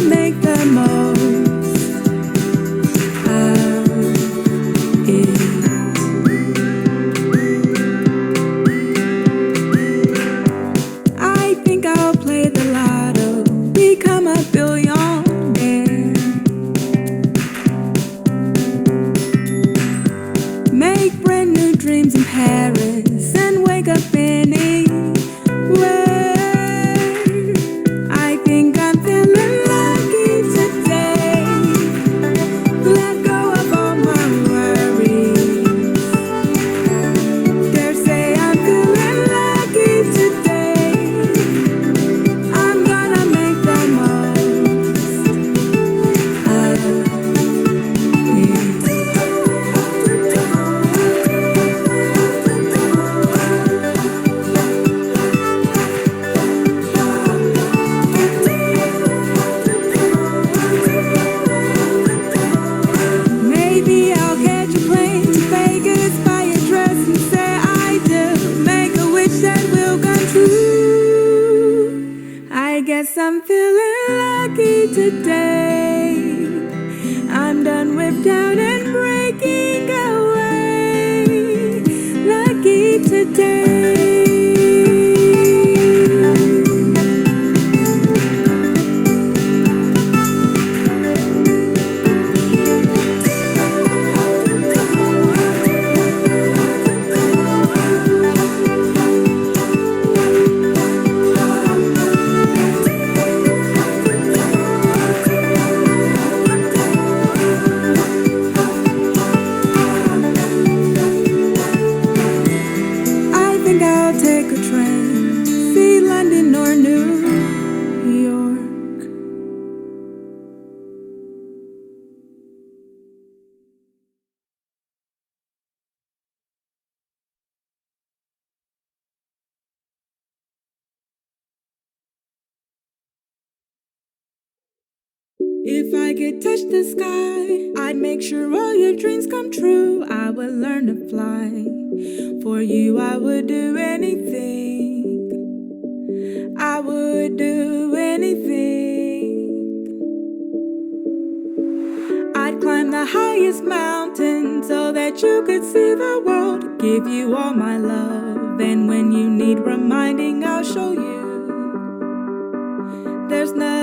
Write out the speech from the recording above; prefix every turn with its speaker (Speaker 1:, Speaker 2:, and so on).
Speaker 1: gonna make the most of it. I think I'll play the lotto, become a billionaire, make brand new dreams in Paris, and wake up anywhere. I think I'm feeling lucky today. Let go of all my worries. Dare say I'm feeling lucky today. I'm gonna make the most of Maybe I'll catch a plane to Vegas, buy a dress and say I do, make a wish that will come true. I guess I'm feeling lucky today. I'm done with doubt and breaking away. Lucky today. I think I'll take a train, see London or New York. If I could touch the sky, I'd make sure all your dreams come true. I would learn to fly. For you, I would do anything. I would do anything. I'd climb the highest mountain so that you could see the world. Give you all my love, and when you need reminding, I'll show you. There's nothing